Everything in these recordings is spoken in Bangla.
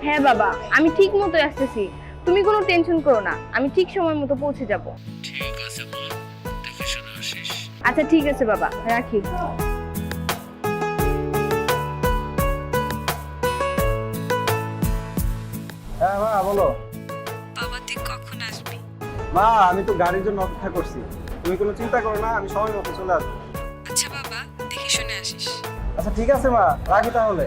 হ্যাঁ বাবা, আমি ঠিক মতো আসতেছি। তুমি কোনো টেনশন করো না, আমি ঠিক সময় মতো পৌঁছে যাব। ঠিক আছে মা, দেখে শুনে আসিস। আচ্ছা ঠিক আছে বাবা, রাখি। হ্যাঁ মা বলো। বাবা তুই কখন আসবি? মা আমি তো গাড়ির জন্য অপেক্ষা করছি, তুমি কোনো চিন্তা করো না, আমি সময় মতো চলে আসবো। আচ্ছা বাবা, দেখে শুনে আসিস। আচ্ছা ঠিক আছে মা, রাখি তাহলে।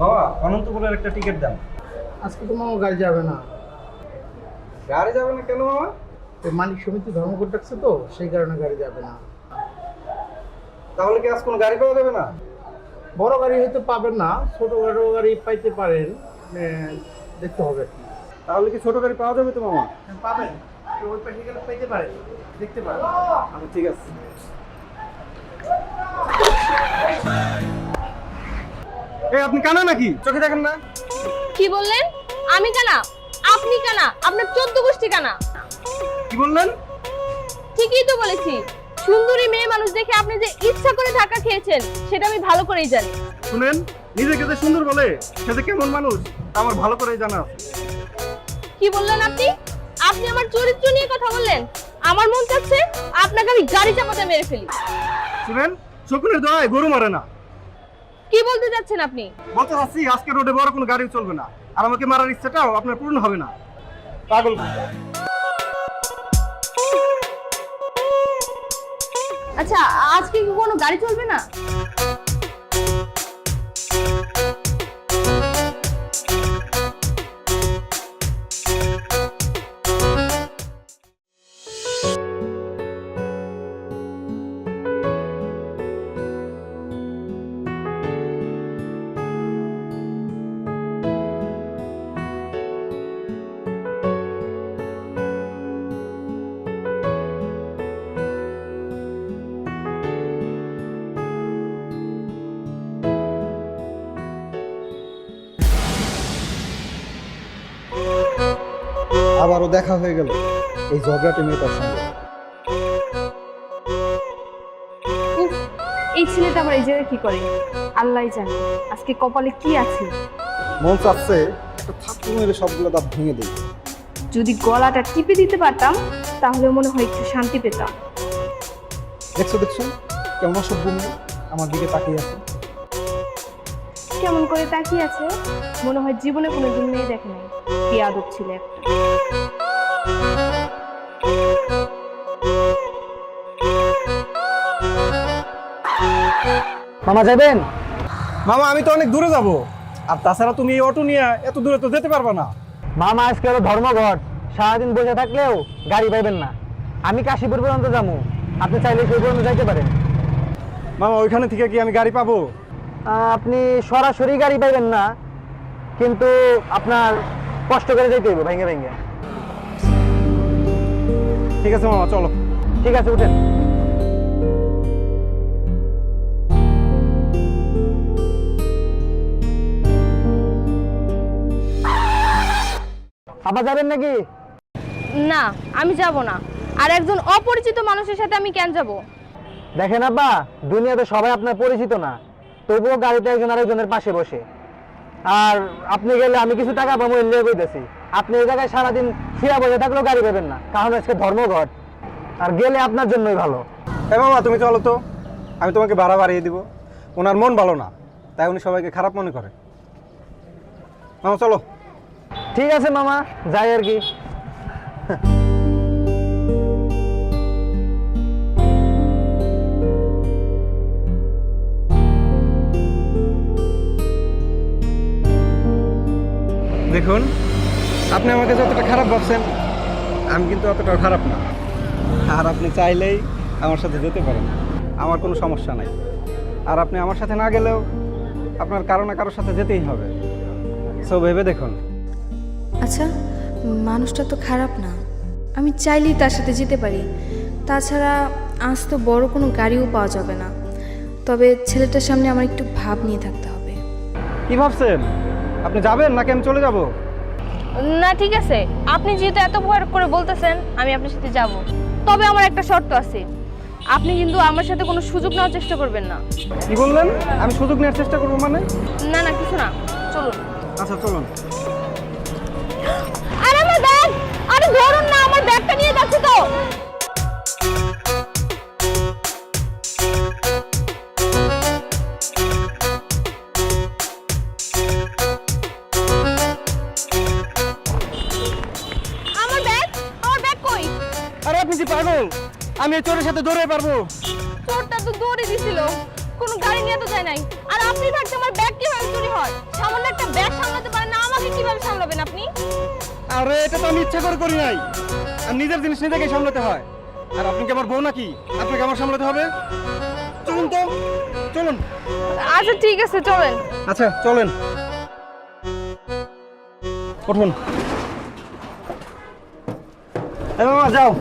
বাবা অনন্তপুরের একটা টিকিট দেন। আজকে তো মামা গাড়ি যাবে না। গাড়ি যাবে না কেন মামা? ওই মালিক সমিতি ধর্মঘট ডাকছে তো, সেই কারণে গাড়ি যাবে না। তাহলে কি আজ কোনো গাড়ি পাওয়া যাবে না? বড় গাড়ি হয়তো পাবেন না, ছোট বড় গাড়ি পাইতে পারেন, দেখতে হবে আর কি। তাহলে কি ছোট গাড়ি পাওয়া যাবে তো মামা? পাবেন, ওই পাশে গেলে পাইতে পারেন, দেখতে পারেন। আচ্ছা ঠিক আছে। এই আপনি কানা নাকি? চোখে দেখেন না? কি বললেন? আমি কানা? আপনি কানা? আপনার 14 গোষ্ঠী কানা। কি বললেন? ঠিকই তো বলেছি। সুন্দরী মেয়ে মানুষ দেখে আপনি যে ইচ্ছা করে ধাক্কা খেয়েছেন সেটা আমি ভালো করেই জানি। শুনেন, নিজেকে যে সুন্দর বলে সে যে কেমন মানুষ আমার ভালো করেই জানা আছে। কি বললেন আপনি? আপনি আমার চরিত্র নিয়ে কথা বললেন। আমার মন চাচ্ছে আপনাকে আমি গাড়ি চাপাতে মেরে ফেলি। শুনেন, শকুনের দয়ায় গরু মারে না। কি বলতে যাচ্ছেন আপনি? বলতে চাচ্ছি আজকে রোডে বড় কোনো গাড়ি চলবে না, আর আমাকে মারার ইচ্ছাটাও আপনার পূর্ণ হবে না। পাগল। আচ্ছা আজকে কি কোনো গাড়ি চলবে না? আবারও দেখা হয়ে গেল এই ঝগড়াটে মেয়েটার সঙ্গে। উফ, এই ছেলেটা আবার এই জায়গায় কি করে? আল্লাহই জানে আজকে কপালে কি আছে। মন চাচ্ছে একটা থাপ্পড় মেরে সবগুলো দাঁত ভেঙে দিই। যদি গলাটা টিপে দিতে পারতাম তাহলে মনে হয় একটু শান্তি পেতাম। দেখছো দেখছো কেমন অসভ্য মেয়ে আমার দিকে তাকিয়ে আছে। কেমন করে তাকিয়ে আছে? মনে হয় জীবনে কোনোদিন মেয়ে দেখে নাই। বেয়াদব ছিল একটা। মামা যাবেন? মামা আমি তো অনেক দূরে যাব, আর তাছাড়া তুমি এই অটো নিয়ে এত দূরে তো যেতে পারবে না। মামা আজকে হলো ধর্মঘট, সারাদিন বসে থাকলেও গাড়ি পাইবেন না। আমি কাশীপুর পর্যন্ত যাবো, আপনি চাইলে সেই পর্যন্ত যাইতে পারেন। মামা ওইখানে থেকে কি আমি গাড়ি পাবো? আপনি সরাসরি গাড়ি পাইবেন না, কিন্তু আপনার কষ্ট করে যেতে হইব ভেঙে ভেঙে। ঠিক আছে মামা চলো। ঠিক আছে উঠেন। আবার যাবেন নাকি? না আমি যাব না। আর একজন অপরিচিত মানুষের সাথে আমি কেন যাব? দেখেন আব্বা, দুনিয়াতে সবাই আপনার পরিচিত না, তবুও গাড়িতে একজন আরেকজনের পাশে বসে। আর আপনি গেলে আমি কিছু টাকা পাবো এলে কইতেছি। আপনি এই জায়গায় সারাদিন ফিরা বসে থাকলেও গাড়ি পাবেন না, কারণ আজকে ধর্মঘট। আর গেলে আপনার জন্যই ভালো। হ্যাঁ মামা তুমি চলো তো, আমি তোমাকে ভাড়া বাড়িয়ে দিব। ওনার মন ভালো না, তাই উনি সবাইকে খারাপ মনে করে। মামা চলো। ঠিক আছে মামা, যাই আর কি। দেখুন, আপনি আমাকে যতটা খারাপ ভাবছেন আমি কিন্তু অতটাও খারাপ না। আর আপনি চাইলেই আমার সাথে যেতে পারেন, আমার কোনো সমস্যা নাই। আর আপনি আমার সাথে না গেলেও আপনার কারো না কারোর সাথে যেতেই হবে। সো ভেবে দেখুন। আচ্ছা, মানুষটা তো খারাপ না, আমি চাইলেই তার সাথে যেতে পারি। তাছাড়া আজ তো বড় কোনো গাড়িও পাওয়া যাবে না। তবে ছেলেটার সামনে আমার একটু ভাব নিয়ে থাকতে হবে। কি ভাবছেন? আপনি যাবেন নাকি আমি চলে যাব? না ঠিক আছে, আপনি যেহেতু এত ভয় করে বলতেছেন আমি আপনার সাথে যাব। তবে আমার একটা শর্ত আছে, আপনি কিন্তু আমার সাথে কোনো সুযোগ নেওয়ার চেষ্টা করবেন না। কি বললেন? আমি সুযোগ নেওয়ার চেষ্টা করবো মানে? না না কিছু না, চলুন। আচ্ছা চলুন। আরে আমার ব্যাগ! আরে ধরুন না, আমার ব্যাগটা নিয়ে যাচ্ছে তো। আমার ব্যাগ কই? আরে আপনি কি পাগল? আমি এই চোরের সাথে দৌড়ে পারবো? চোরটা তো দৌড়ে দিছিল, কোনো গাড়ি নিয়ে তো যায় নাই। আর আপনি থাকতে আমার ব্যাগ কিভাবে চুরি হয়? সামান্য একটা ব্যাগ সামলাতে পারেন না, আমাকে কিভাবে সামলাবেন আপনি? আরে এটা তো আমি ইচ্ছা করে করি নাই। আর নিজের জিনিস নিজেকে সামলাতে হয়। আর আপনি কি আমার বউ নাকি? আপনাকে আমার সামলাতে হবে? চলুন তো, চলুন। আচ্ছা ঠিক আছে, চলেন। আচ্ছা চলেন, উঠুন। এই মামা যাও।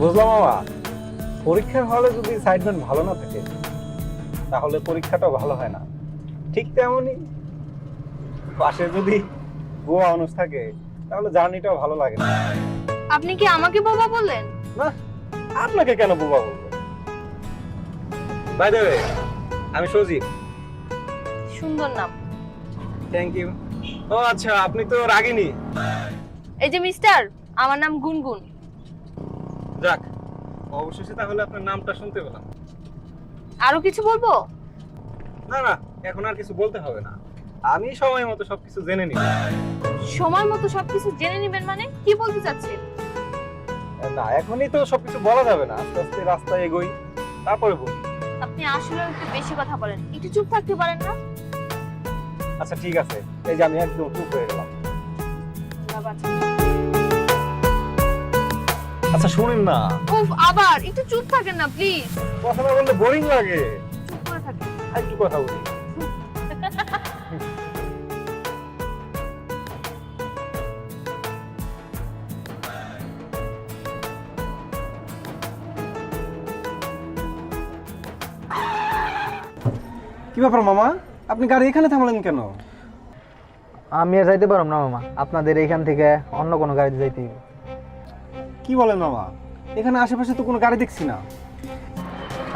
বুঝলাম মামা, পরীক্ষার হলে যদি সাইডম্যান ভালো না থাকে তাহলে পরীক্ষাটাও ভালো হয় না। ঠিক তেমনই পাশে যদি গোয়া মানুষ থাকে তাহলে জার্নিটাও ভালো লাগে না। আপনি কি আমাকে বাবা বললেন? না, আপনাকে কেন বোবা বলবো? বাই দ্য ওয়ে, আমি সজীব। সুন্দর নাম। Thank you. ও আচ্ছা, আপনি তো রাগিনী। এই যে মিস্টার, আমার নাম গুনগুন। যাক, অবশেষে তাহলে আপনার নামটা শুনতে পেলাম। আরো কিছু বলবো? না না, এখন আর কিছু বলতে হবে না, আমি সময় মতো সবকিছু জেনে নিব। সময় মতো সবকিছু জেনে নেবেন মানে কি বলতে চাচ্ছেন? না, এখনই তো সবকিছু বলা যাবে না, আস্তে আস্তে রাস্তায় এগোই, তারপরে বলি। আপনি আসলে একটু বেশি কথা বলেন, একটু চুপ থাকতে পারেন না? আচ্ছা ঠিক আছে, এই যে আমি একদম চুপ হয়ে গেলাম। আচ্ছা শুনেন না। উফ, আবার একটু চুপ থাকেন না প্লিজ। কথা না বললে বোরিং লাগে। চুপ করে থাকেন। আর একটু কথা বলি। কি ব্যাপার মামা, আপনি গাড়ি এখানে থামালেন কেন? আমি আর যাইতে পারলাম না মামা, আপনাদের এইখান থেকে অন্য কোনো গাড়িতে যাইতে হবে। কি বলেন মামা, এখানে আশেপাশে তো কোনো গাড়ি দেখছি না।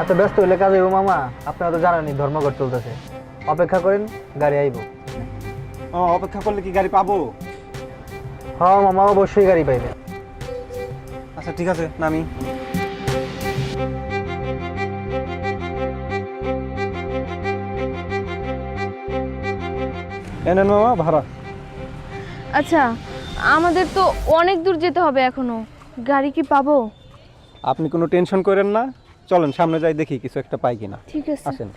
এত ব্যস্ত হইলে কাজ হইব মামা? আপনারা তো জানেনই ধর্মঘট চলতেছে, অপেক্ষা করেন, গাড়ি আইব। অপেক্ষা করলে কি গাড়ি পাবো? হ্যাঁ মামা, অবশ্যই গাড়ি পাইবে। আচ্ছা ঠিক আছে, নামি। এনেন মামা ভাড়া। আচ্ছা, আমাদের তো অনেক দূর যেতে হবে এখনো, গাড়ি কি পাবো? আপনি কোনো টেনশন করেন না, চলেন সামনে যাই, দেখি কিছু একটা পাই কিনা। ঠিক আছে। আসেন।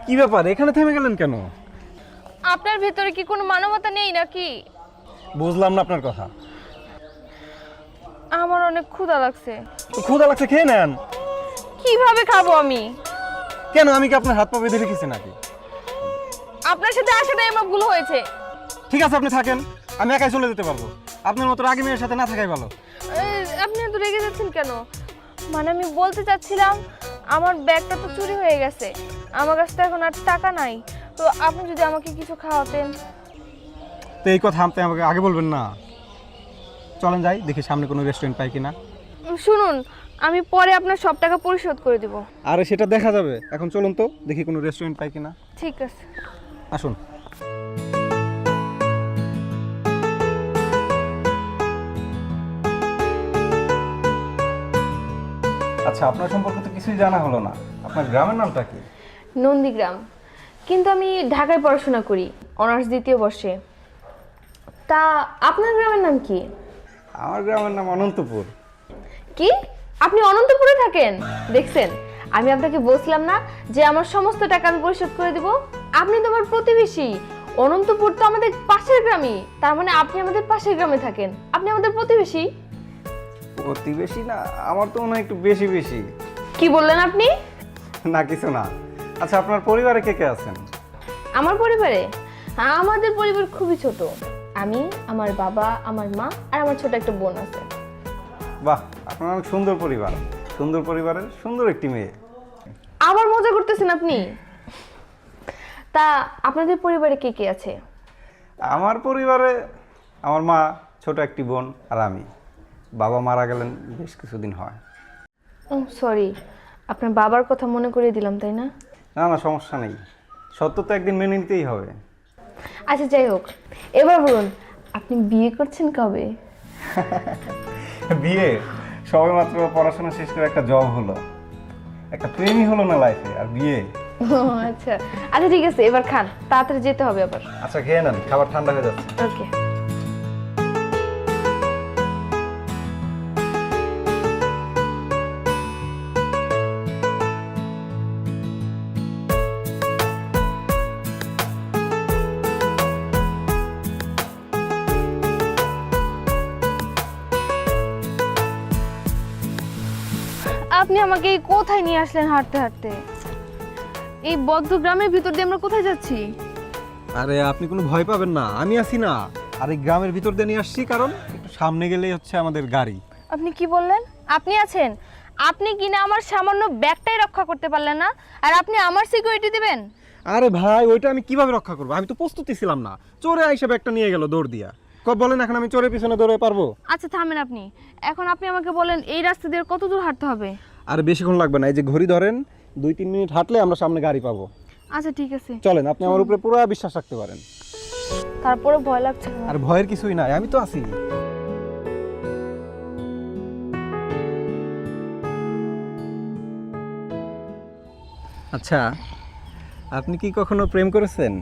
কি ব্যাপার, এখানে থেমে গেলেন কেন? আপনার ভেতরে কি কোনো মানবতা নেই নাকি? বুঝলাম না আপনার কথা। আমার অনেক ক্ষুধা লাগছে। ক্ষুধা লাগছে, খেয়ে নেন। কিভাবে খাবো আমি? কেন, আমি কি আপনার হাত পা বেঁধে রেখেছি নাকি? আপনার সাথে আসাটাই আমার ভুল হয়েছে। ঠিক আছে, আপনি থাকেন, আমি একাই চলে যেতে পারবো। আপনার মতো রাগী মেয়ের সাথে না থাকাই ভালো। আপনি এত রেগে যাচ্ছেন কেন? মানে আমি বলতে চাচ্ছিলাম আমার ব্যাগটা তো চুরি হয়ে গেছে, আমার কাছে তো এখন আর টাকা নাই। তো আপনি যদি আমাকে কিছু খাওয়াতেন। তো এই কথা আপনি আমাকে আগে বলবেন না। চলেন যাই, দেখি সামনে কোনো রেস্টুরেন্ট পাই কিনা। শুনুন, আমি পরে আপনার সব টাকা পরিশোধ করে দিব। আরে সেটা দেখা যাবে, এখন চলুন তো দেখি কোনো রেস্টুরেন্ট পাই কিনা। ঠিক আছে। আসুন। আচ্ছা, আপনার সম্পর্কে তো কিছুই জানা হলো না। আপনার গ্রামের নামটা কি? নন্দীগ্রাম, কিন্তু আমি ঢাকায় পড়াশোনা করি, অনার্স দ্বিতীয় বর্ষে। তা আপনার গ্রামের নাম কি? আমার গ্রামের নাম অনন্তপুর। কি, আপনি অনন্তপুরে থাকেন? দেখছেন, আমি আপনাকে বলছিলাম না যে আমার সমস্ত টাকা আমি পরিশোধ করে দিব। আপনি তো আমার প্রতিবেশী। অনন্তপুর তো আমাদের পাশের গ্রামই, তার মানে আপনি আমাদের পাশের গ্রামে থাকেন, আপনি আমাদের প্রতিবেশী। প্রতিবেশী না, আমার তো মনে হয় একটু বেশি বেশি। কি বললেন আপনি? না কিছু না। আচ্ছা, আপনার পরিবারে কে কে আছেন? আমার পরিবারে, আমাদের পরিবার খুবই ছোট। আমি, আমার বাবা, আমার মা আর আমার ছোট একটা বোন আছে। বাহ, আপনার অনেক সুন্দর পরিবার। সুন্দর পরিবারের সুন্দর একটি মেয়ে। আবার মজা করতেছেন আপনি? তা আপনাদের পরিবারে কে কে আছে? আমার পরিবারে আমার মা, ছোট একটি বোন আর আমি। বাবা মারা গেলেন বেশ কিছুদিন হয়। সরি, আপনার বাবার কথা মনে করিয়ে দিলাম, তাই না? না না, সমস্যা নেই। সত্য তো একদিন মেনে নিতেই হবে। আচ্ছা, যাই হোক, এবার বলুন আপনি বিয়ে করছেন কবে? বিয়ে সবে মাত্র পড়াশোনা শেষ করে একটা জব হলো, একটা প্রেমই হলো না লাইফে, আর বিয়ে? ও আচ্ছা আচ্ছা, ঠিক আছে, এবার খান, তাড়াতাড়ি যেতে হবে আবার। আচ্ছা, খেয়ে নেন, খাবার ঠান্ডা হয়ে যাচ্ছে। ওকে। আপনি আমাকে এই কোথায় নিয়ে আসলেন হাঁটতে হাঁটতে? এই বদ্ধ গ্রামের ভিতর দিয়ে আমরা কোথায় যাচ্ছি? আরে আপনি কোনো ভয় পাবেন না, আমি আছি না। আর এই গ্রামের ভিতর দিয়ে নিয়ে আসছি কারণ একটু সামনে গেলেই হচ্ছে আমাদের গাড়ি। আপনি কি বললেন? আপনি আছেন? আপনি কিনা আমার সামান্য ব্যাগটাই রক্ষা করতে পারলেন না, আর আপনি আমার সিকিউরিটি দিবেন? আরে ভাই, ওইটা আমি কিভাবে রক্ষা করবো? আমি তো প্রস্তুতি ছিলাম না। চোরে আইসা ব্যাগটা নিয়ে গেল দৌড় দিয়া। বলেন, এখন আমি চোরের পিছনে দৌড়ে পারবো? আচ্ছা থামেন আপনি, এখন আপনি আমাকে বলেন এই রাস্তা দিয়ে কত দূর হাঁটতে হবে? আর বেশিক্ষণ লাগবে না, এই যে ঘড়ি ধরেন, 2-3 মিনিট হাঁটলে আমরা সামনে গাড়ি পাবো। আচ্ছা ঠিক আছে, চলেন, আপনি আমার উপরে পুরো বিশ্বাস রাখতে পারেন। তারপরে ভয় লাগছে না? আর ভয়ের কিছুই নাই, আমি তো আছি। আচ্ছা, আপনি কি কখনো প্রেম করেছেন?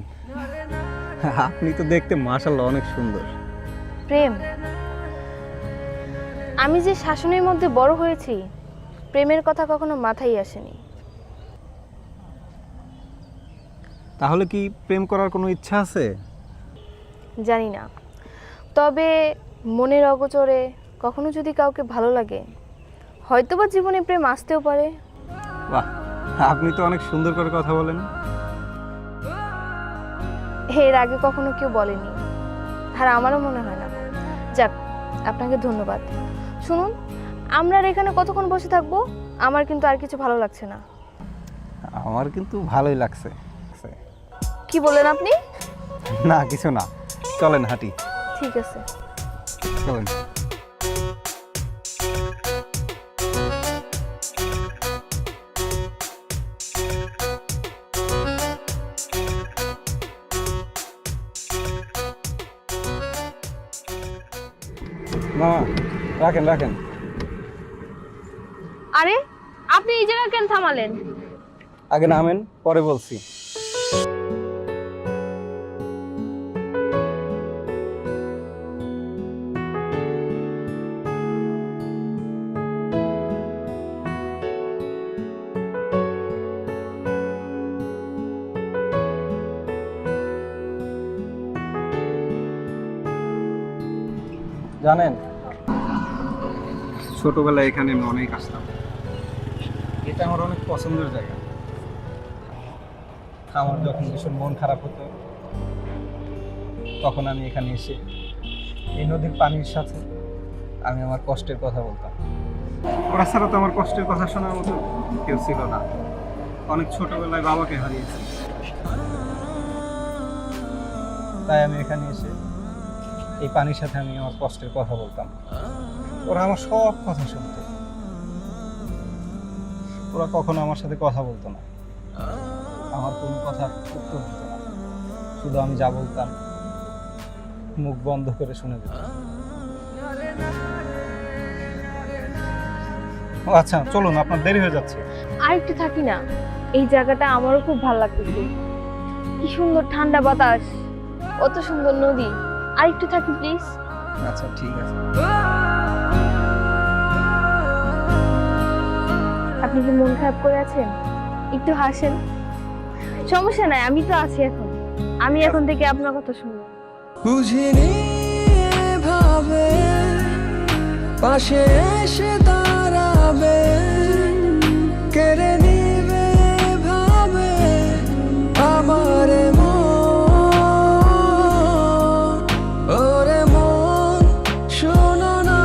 আপনি তো দেখতে মাশাআল্লাহ অনেক সুন্দর। প্রেম? আমি যে শাসনের মধ্যে বড় হয়েছি, প্রেমের কথা কখনো মাথায় আসেনি। তাহলে কি প্রেম করার কোনো ইচ্ছা আছে? জানি না, তবে মনের অগোচরে কখনো যদি কাউকে ভালো লাগে, হয়তোবা জীবনে প্রেম আসতেও পারে। বাহ, আপনি তো অনেক সুন্দর করে কথা বলেন। এর আগে কখনো কেউ বলেনি, আর আমারও মনে হয় না। যাক, আপনাকে ধন্যবাদ। শুনুন, আমরা আর এখানে কতক্ষণ বসে থাকবো? আমার কিন্তু আর কিছু ভালো লাগছে না। আমার কিন্তু ভালোই লাগছে। কি বললেন আপনি? না কিছু না, চলেন হাঁটি। ঠিক আছে, চলেন। না, রাখেন রাখেন। আরে আপনি এই জায়গায় কেন থামালেন? আগে নামেন, পরে বলছি। জানেন, ছোটবেলায় এখানে আমি অনেক আসতাম। এটা আমার অনেক পছন্দের জায়গা। আমার যখন ভীষণ মন খারাপ হতো, তখন আমি এখানে এসে এই নদীর পানির সাথে আমি আমার কষ্টের কথা বলতাম। ওরা ছাড়া তো আমার কষ্টের কথা শোনার মতো কেউ ছিল না। অনেক ছোটবেলায় বাবাকে হারিয়েছি, তাই আমি এখানে এসে এই পানির সাথে আমি আমার কষ্টের কথা বলতাম। ওরা আমার সব কথা শুনতো। ওরা কখনো আমার সাথে কথা বলতো না, আমার কোনো কথার উত্তর দিত না। শুধু আমি যা বলতাম মুখ বন্ধ করে শুনে যেত। ও আচ্ছা, চলুন, আপনার দেরি হয়ে যাচ্ছে। আর একটু থাকি না, এই জায়গাটা আমারও খুব ভালো লাগতেছে। কি সুন্দর ঠান্ডা বাতাস, কত সুন্দর নদী। আর একটু থাকি প্লিজ। আচ্ছা ঠিক আছে। আপনি কি মন খারাপ করে আছেন? একটু হাসেন। সমস্যা নাই, আমি তো আছি এখন। আমি এখন থেকে আপনার কথা শুনবো। বুঝিনি ভাবে পাশে এসে দাঁড়াবে, কেড়ে নিবে ভাবে আমার মন। ওরে মন শোনো না,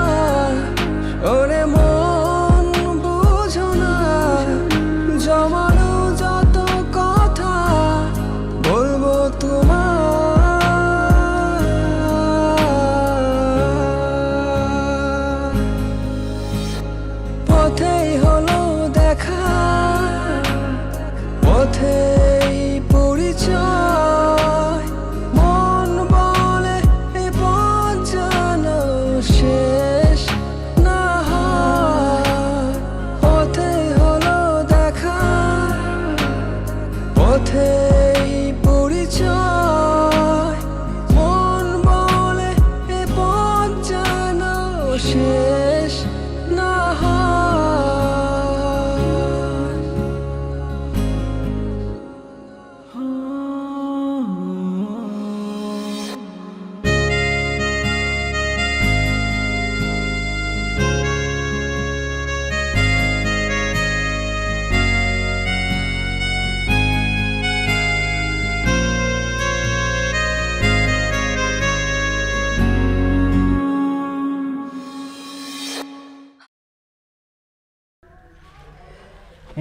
ওরে মন বুঝো না, জমানো যত কথা বলবো তোমার। পথেই হলো দেখা, পথেই পরিচয়, মন বলে এ পথ যেন শেষ না হয়। পথেই হলো দেখা, পথেই পরিচয়, মন বলে এ পথ যেন শেষ না হয়।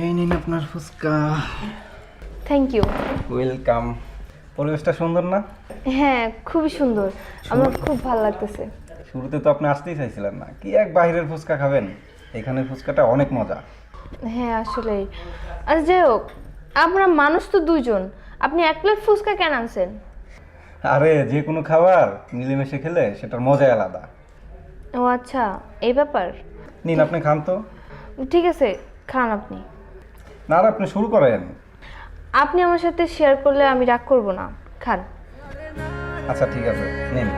এই নিন আপনার ফুচকা। Thank you. ওয়েলকাম। পরিবেশটা সুন্দর না? হ্যাঁ, খুবই সুন্দর, আমার খুব ভালো লাগতেছে। শুরুতে তো আপনি আসতেই চাইছিলেন না, কি এক বাইরের ফুচকা খাবেন? এখানের ফুচকাটা অনেক মজা। হ্যাঁ আসলে। আচ্ছা যাই হোক, আমরা মানুষ তো দুইজন, আপনি এক প্লেট ফুচকা কেন আনছেন? আরে যে কোনো খাবার মিলেমিশে খেলে সেটার মজাই আলাদা। ও আচ্ছা, এই ব্যাপার। নিন, আপনি খান তো। ঠিক আছে, খান আপনি। না আর আপনি শুরু করেন। আপনি আমার সাথে শেয়ার করলে আমি রাগ করব না, খান। আচ্ছা ঠিক আছে, নিন।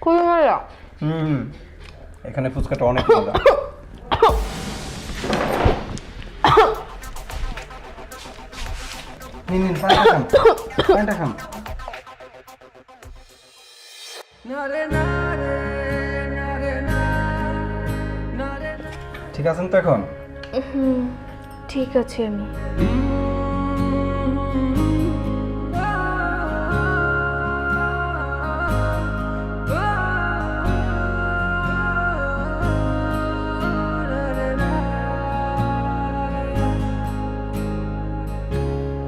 খুবই মজা। এখানে ফুচকাটা অনেক মজা। নিন নিন, পানিটা খান, পানিটা খান। ঠিক আছেন তো এখন? ঠিক আছে আমি।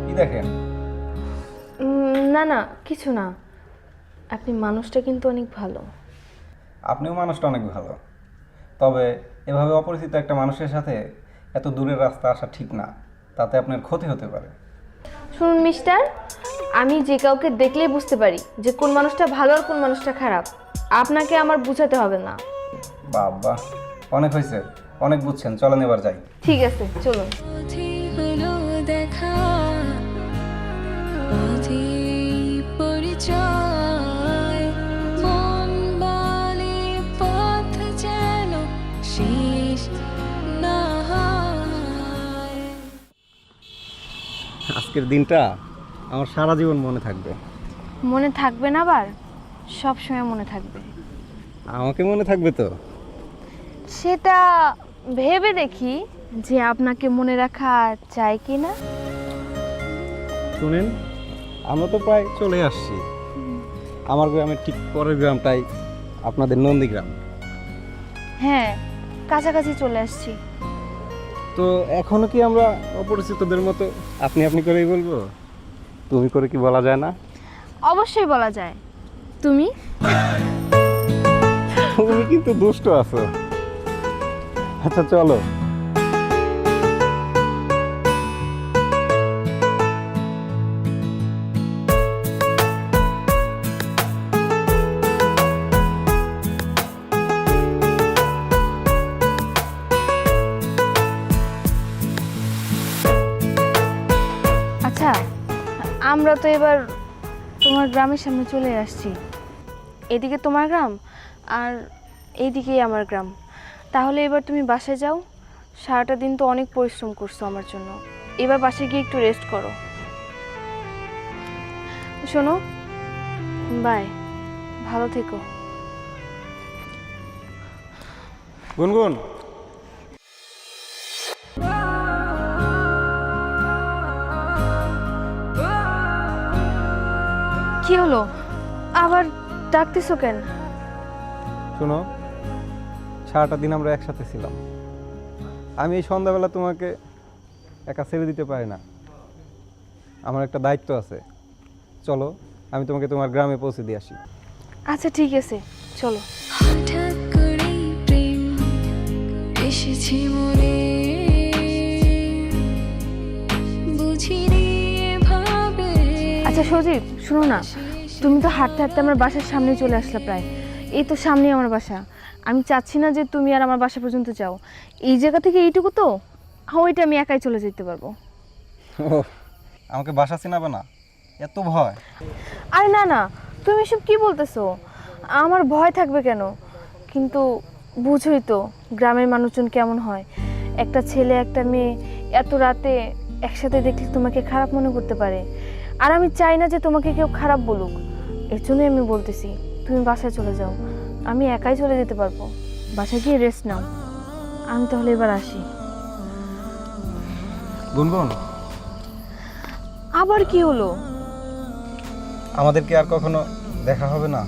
কি দেখেন? না না, কিছু না। আপনি মানুষটা কিন্তু অনেক ভালো। আপনিও মানুষটা অনেক ভালো, তবে এভাবে অপরিচিত একটা মানুষের সাথে এত দূরের রাস্তা আসা ঠিক না, তাতে আপনার ক্ষতি হতে পারে। শুনুন মিস্টার, আমি যে কাউকে দেখলেই বুঝতে পারি যে কোন মানুষটা ভালো আর কোন মানুষটা খারাপ। আপনাকে আমার বুঝাতে হবে না। বাবা, অনেক হয়েছে, অনেক বুঝছেন, চলেন এবার যাই। ঠিক আছে, চলুন। পথেই হলো দেখা, পথেই পরিচয়, মন বলে পথ যেন শেষ না হয়। আজকের দিনটা আমার সারা জীবন মনে থাকবে। মনে থাকবে না আবার? সব সময় মনে থাকবে। আমাকে মনে থাকবে তো? সেটা ভেবে দেখি যে আপনাকে মনে রাখা চাই কি না। শুনেন, আমরা তো প্রায় চলে আসছি। আমার গ্রামের ঠিক পরের গ্রামটাই আপনাদের নন্দীগ্রাম। হ্যাঁ, কাছাকাছি চলে আসছি। তো এখনো কি আমরা অপরিচিতদের মতো আপনি আপনি করেই বলবো? তুমি করে কি বলা যায় না? অবশ্যই বলা যায়। তুমি? তুমি কিন্তু দুষ্ট আছো। আচ্ছা চলো। আচ্ছা, আমরা তো এবার তোমার গ্রামের সামনে চলে আসছি। এদিকে তোমার গ্রাম আর এইদিকেই আমার গ্রাম। তাহলে এবার তুমি বাসায় যাও। সারাটা দিন তো অনেক পরিশ্রম করছো আমার জন্য। এবার বাসায় গিয়ে একটু রেস্ট করো। শোনো, বাই, ভালো থেকো। গুনগুন, কি হলো, আবার ডাকতেছো কেন? শোনো, সারাটা দিন আমরা একসাথে ছিলাম। আমি এই সন্ধ্যাবেলা তোমাকে একা ছেড়ে দিতে পারি না। আমার একটা দায়িত্ব আছে। চলো, আমি তোমাকে তোমার গ্রামে পৌঁছে দিয়ে আসি। আচ্ছা ঠিক আছে, চলো। হঠাৎ করেই প্রেম এসেছে মনে, বুঝিনি এভাবে। আচ্ছা সজীব, শোনো না, তুমি তো হাঁটতে হাঁটতে আমার বাসার সামনে চলে আসলে প্রায়। এই তো সামনে আমার বাসা। আমি চাচ্ছি না যে তুমি আর আমার বাসা পর্যন্ত যাও। এই জায়গা থেকে এইটুকু তো, ওইটা আমি একাই চলে যেতে পারবো। ও, আমাকে বাসা চিনাবে না? এত ভয়? আরে না না, তুমি এসব কি বলতেছো? আমার ভয় থাকবে কেন? কিন্তু বুঝোই তো গ্রামের মানুষজন কেমন হয়। একটা ছেলে একটা মেয়ে এত রাতে একসাথে দেখলে তোমাকে খারাপ মনে করতে পারে। আর আমি চাই না যে তোমাকে কেউ খারাপ বলুক। এর জন্যই আমি বলতেছি তুমি বাসায় চলে যাও। আমি একাই চলে যেতে পারবো। বাসায় গিয়ে রেস্ট নাও। আমি তাহলে এবার আসি। গুনগুন, আবার কি হলো? আমাদের কি আর কখনো দেখা হবে না?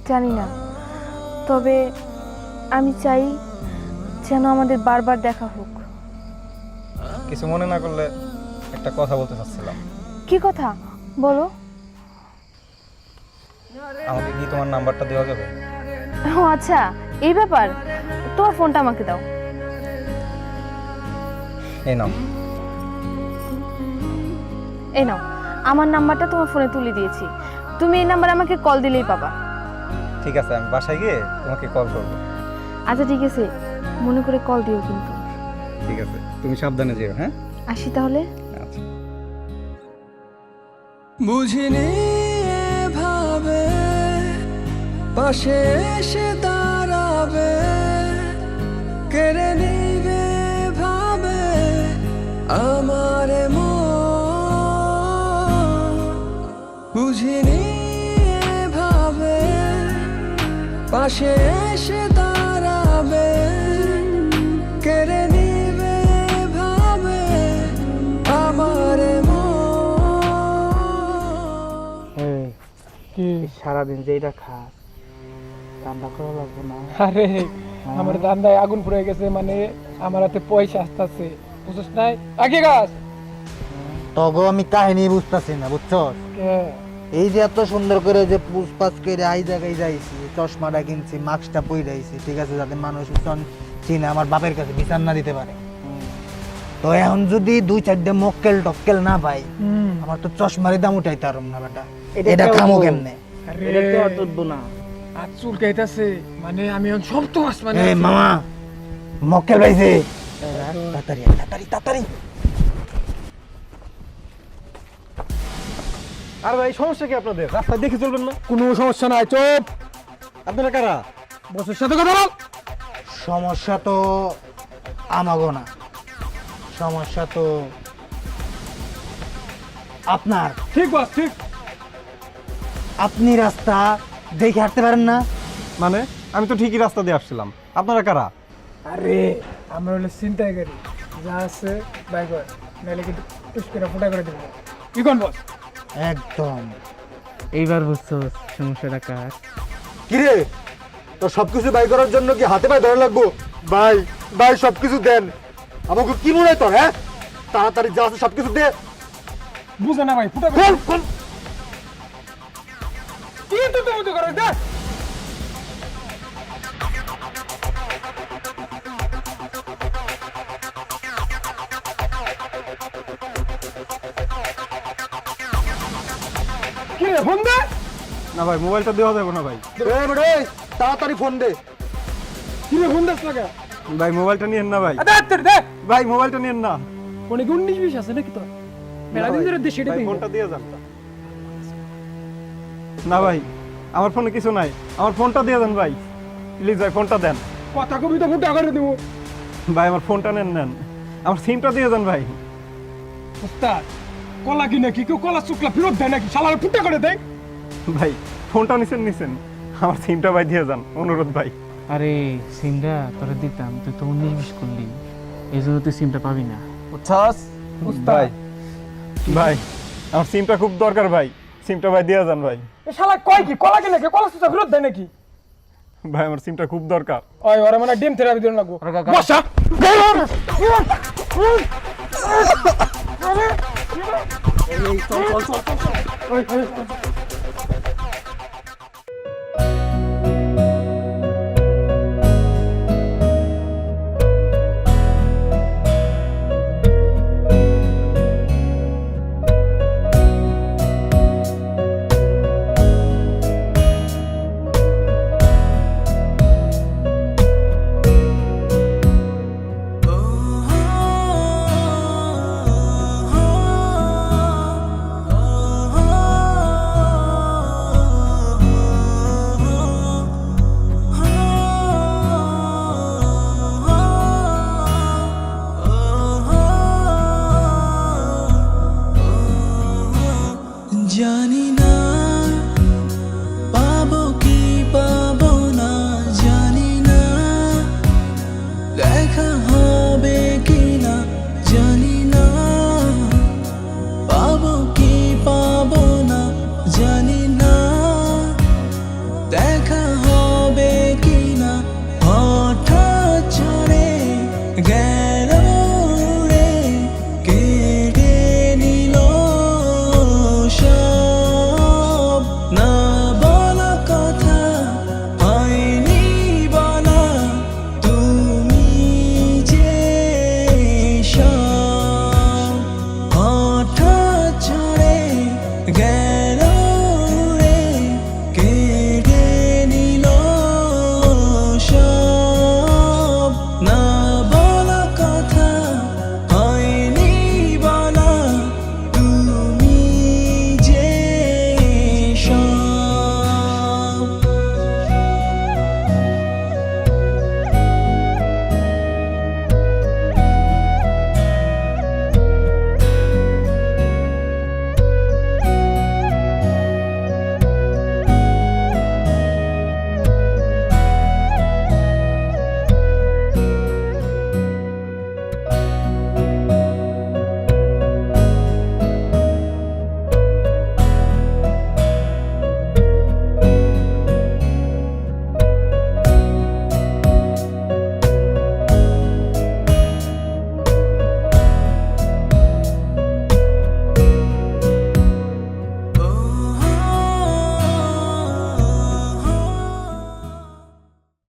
জানি না, তবে আমি চাই যেন আমাদের বারবার দেখা হোক। কিছু মনে না করলে একটা কথা বলতে চাচ্ছিলাম। কি কথা বলো? আমাকে কি তোমার নাম্বারটা দেওয়া যাবে? ও আচ্ছা, এই ব্যাপার। তোমার ফোনটা আমাকে দাও। এই নাও। এই নাও, আমার নাম্বারটা তোমার ফোনে তুলে দিয়েছি। তুমি এই নাম্বারে আমাকে কল দিলেই পাবা। ঠিক আছে, আমি বাসায় গিয়ে তোমাকে কল করবো। আচ্ছা ঠিক আছে, মনে করে কল দিও কিন্তু। ঠিক আছে, তুমি সাবধানে যেও। হ্যাঁ, আসি তাহলে। আচ্ছা। বুঝিনি এভাবে পাশে এসে দাঁড়াবে, কেড়ে নিবে ভাবে আমার মন। বুঝিনি এভাবে পাশে এসে দাঁড়াবে, কেড়ে নিবে ভাবে আমার কি সারাদিন যেটা খাস রান্না করা লাগবে না? আরে আমার দান্দায় আগুন পুড়ে গেছে, মানে আমার হাতে পয়সা আসতেছে, বুঝছ নাই? আগে গাছ তগো আমি কাহিনী বুঝতেছি না, বুঝছো? এই যে এত সুন্দর করে যে পুষ্পাস করে এই জায়গায় যাইছি, চশমাটা কিনছি, মাস্কটা পইরাইছি, ঠিক আছে, যাতে মানুষ চিনে আমার বাপের কাছে বিচার না দিতে পারে। তো এখন যদি 2-4 মক্কেল টক্কেল না পাই, আমার তো চশমারই দাম উঠাইতে পারব না বেটা। এটা খামো কেমনে? এটা তো অতদ্বু না, আর চুল কাইতাছে, মানে আমি এখন সব তো আসমানে এই মামা, মক্কেল পাইছে, তাড়াতাড়ি তাড়াতাড়ি তাড়াতাড়ি। আর ভাই, সমস্যা কি আপনাদের? রাস্তায় দেখে চলবেন না? কোনো সমস্যা নাই, চুপ। আপনারা কারা? বসের সাথে কথা বল। সমস্যা তো আমাগো না, সমস্যা তো আপনার। ঠিক বস, ঠিক। আপনি রাস্তা দেখে হাঁটতে পারেন না? মানে আমি তো ঠিকই রাস্তা দিয়ে আসছিলাম। আপনারা কারা? আরে আমরা হলো ছিনতাইকারী, যা আছে বাইক, নাহলে কিন্তু টুস করে ফুটা করে দেবো কি কোন বস? একদম। এইবার বুঝছো সমস্যাটা কার। কিরে তো সবকিছু বাই করার জন্য কি হাতে পায়ে ধরে লাগবো? ভাই ভাই সবকিছু দেন, আমাকে কি মনে হয় তোর? হ্যাঁ তাড়াতাড়ি যা আছে সবকিছু দে। বুঝে না ভাই ফুটা খোল, খোল। কি তো তুমি তো করে দে। কি রে ফোন দে। না ভাই, মোবাইলটা দেওয়া যাবে না ভাই। এই বেটা, এই, তাড়াতাড়ি ফোন দে। কি রে ফোন দাস লাগা। ভাই মোবাইলটা নিয়েন না ভাই। দে তোর দে। ভাই মোবাইলটা নিয়েন না। ফোনে কি 19-20 আছে নাকি তোর? মেলা দিন ধরে দেশে ভাই, এটা ফোনটা দিয়ে যান। না ভাই, আমার ফোনে কিছু নাই, আমার ফোনটা দিয়ে দেন ভাই, প্লিজ ভাই ফোনটা দেন। কথা কবি তো ফুটা করে দেবো। ভাই আমার ফোনটা নেন, আমার সিমটা দিয়ে দেন ভাই। উস্তাদ কলা কি নাকি কেউ কলা শুকলা ফেরত দেয় নাকি? শালার ফুটা করে দেয়। ভাই ফোনটা নিছেন, আমার সিমটা ভাই দিয়ে যান, অনুরোধ ভাই। আরে সিমটা তোরা দিতাম, তুই তো 19-20 করলি, এই জন্য তুই সিমটা পাবি না। ভাই ভাই আমার সিমটা খুব দরকার ভাই, সিমটা ভাই দিয়ে যান ভাই। এ শালা কয় কি কলা কি নাকি কলা শুকলা ফেরত দেয় নাকি? ভাই আমার সিমটা খুব দরকার। ওই ওরা মানে ডিম থেরাপি দিন লাগবো। বসা জানি না পাবো কি পাবো না, জানি না দেখা